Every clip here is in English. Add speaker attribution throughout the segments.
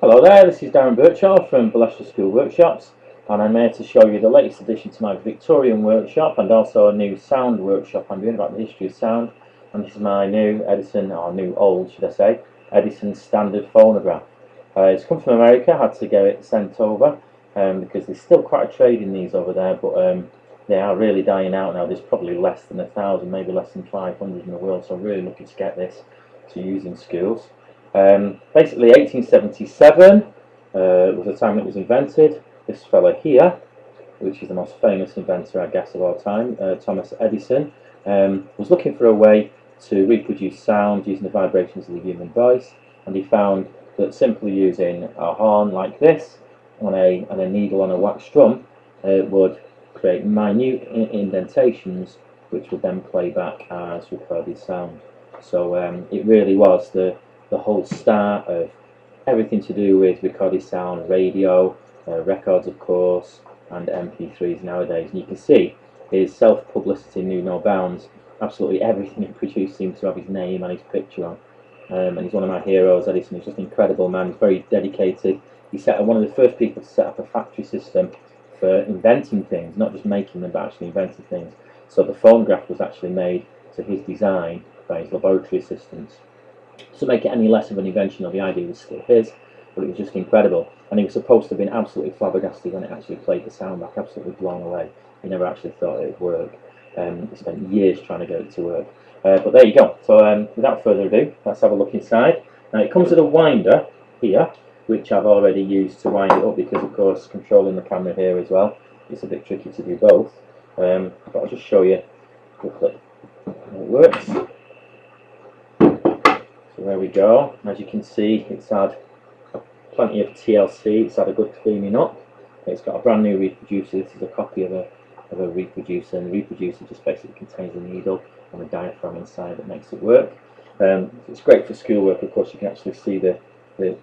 Speaker 1: Hello there, this is Darren Birchall from Balestra School Workshops, and I'm here to show you the latest addition to my Victorian workshop and also a new sound workshop I'm doing about the history of sound. And this is my new Edison, or new old should I say, Edison standard phonograph. It's come from America. I had to get it sent over because there's still quite a trade in these over there, but they are really dying out now. There's probably less than 1,000, maybe less than 500 in the world, so I'm really looking to get this to use in schools. Basically 1877 was the time it was invented. This fella here, which is the most famous inventor I guess of all time, Thomas Edison, was looking for a way to reproduce sound using the vibrations of the human voice, and he found that simply using a horn like this and a needle on a wax drum would create minute indentations which would then play back as recorded sound. So it really was the whole start of everything to do with recorded sound, radio, records of course, and MP3s nowadays. And you can see his self-publicity knew no bounds. Absolutely everything he produced seemed to have his name and his picture on. And he's one of my heroes. Edison is just an incredible man. He's very dedicated. He set one of the first people to set up a factory system for inventing things, not just making them, but actually inventing things. So the phonograph was actually made to his design by his laboratory assistants. To make it any less of an invention, or the idea was still his, but it was just incredible. And he was supposed to have been absolutely flabbergasted when it actually played the sound back, absolutely blown away. He never actually thought it would work. He spent years trying to get it to work. But there you go. So without further ado, let's have a look inside. Now it comes with a winder here, which I've already used to wind it up because of course controlling the camera here as well, it's a bit tricky to do both. But I'll just show you quickly how it works. So there we go. As you can see, it's had plenty of TLC, it's had a good cleaning up. It's got a brand new reproducer. This is a copy of a reproducer, and the reproducer just basically contains a needle and a diaphragm inside that makes it work. It's great for schoolwork, of course. You can actually see the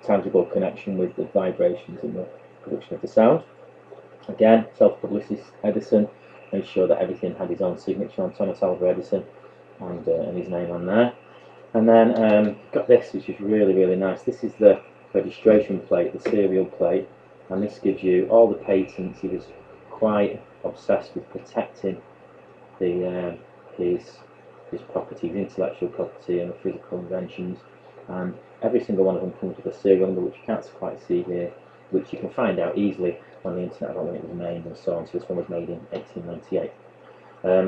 Speaker 1: tangible connection with the vibrations and the production of the sound. Again, self-publicist Edison made sure that everything had his own signature on, Thomas Alva Edison, and his name on there. And then got this, which is really, really nice. This is the registration plate, the serial plate, and this gives you all the patents. He was quite obsessed with protecting his properties, intellectual property and the physical inventions, and every single one of them comes with a serial number, which you can't quite see here, which you can find out easily on the internet about when it was made and so on. So this one was made in 1898.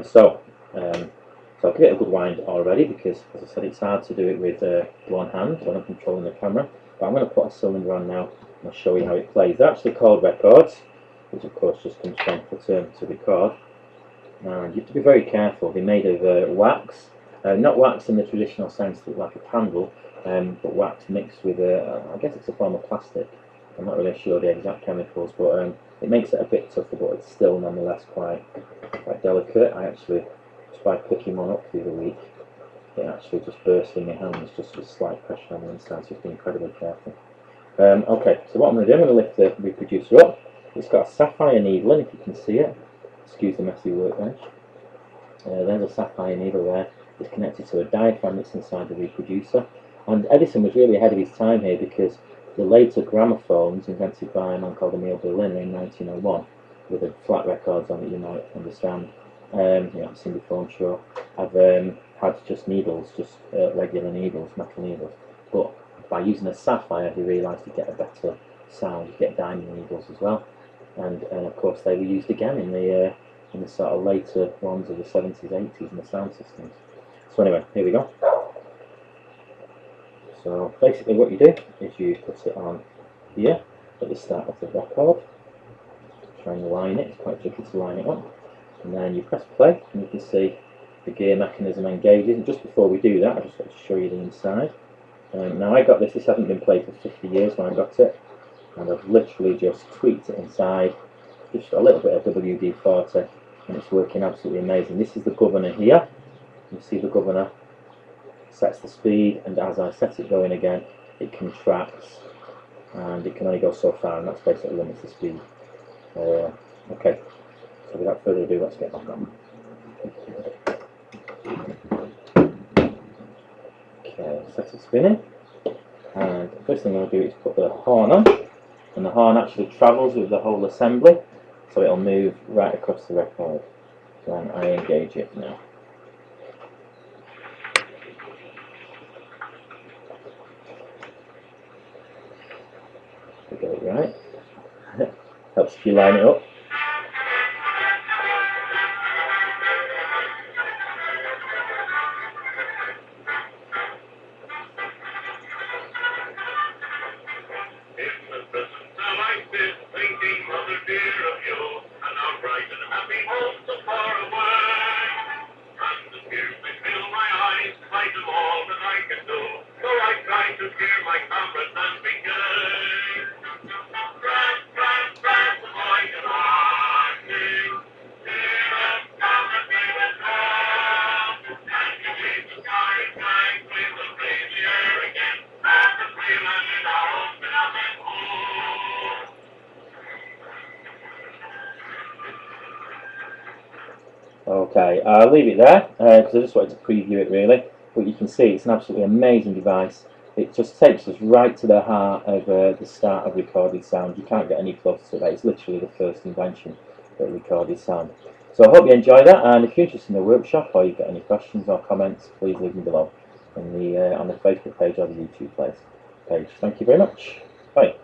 Speaker 1: So I'll give it a good wind already because, as I said, it's hard to do it with one hand when I'm controlling the camera. But I'm going to put a cylinder on now and I'll show you how it plays. They're actually called records, which of course just comes from the term to record. And you have to be very careful. They're made of wax, not wax in the traditional sense like a candle, but wax mixed with I guess it's a form of plastic. I'm not really sure the exact chemicals, but it makes it a bit tougher, but it's still nonetheless quite delicate. I actually, just by picking one up the other week, it actually just burst in my hands just with slight pressure on the inside, so just be incredibly careful. Okay, so what I'm going to do, I'm going to lift the reproducer up. It's got a sapphire needle in, if you can see it. Excuse the messy workbench. There's a sapphire needle there. It's connected to a diaphragm that's inside the reproducer. And Edison was really ahead of his time here because the later gramophones, invented by a man called Emil Berliner in 1901, with the flat records on it, you might understand. I've seen before, I'm sure. I've had just needles, just regular needles, metal needles. But by using a sapphire, he realised he'd get a better sound. You get diamond needles as well. And of course, they were used again in the sort of later ones of the 70s, 80s in the sound systems. So anyway, here we go. So basically what you do is you put it on here at the start of the record, try and line it, it's quite tricky to line it up, and then you press play and you can see the gear mechanism engages. And just before we do that, I just want to show you the inside. Now I got this hasn't been played for 50 years when I got it, and I've literally just tweaked it inside, just a little bit of WD-40, and it's working absolutely amazing. This is the governor here, you see the governor sets the speed, and as I set it going again, it contracts, and it can only go so far, and that's basically limits the speed. Okay, so without further ado, let's get back on. Okay, set it spinning. And the first thing I'm going to do is put the horn on, and the horn actually travels with the whole assembly, so it'll move right across the record when I engage it now. We get it right. Helps if you line it up. Okay, I'll leave it there because I just wanted to preview it really. But you can see it's an absolutely amazing device. It just takes us right to the heart of the start of recorded sound. You can't get any closer to that. It's literally the first invention of recorded sound. So I hope you enjoy that, and if you're interested in the workshop or you've got any questions or comments, please leave them below on the Facebook page or the YouTube page. Thank you very much. Bye.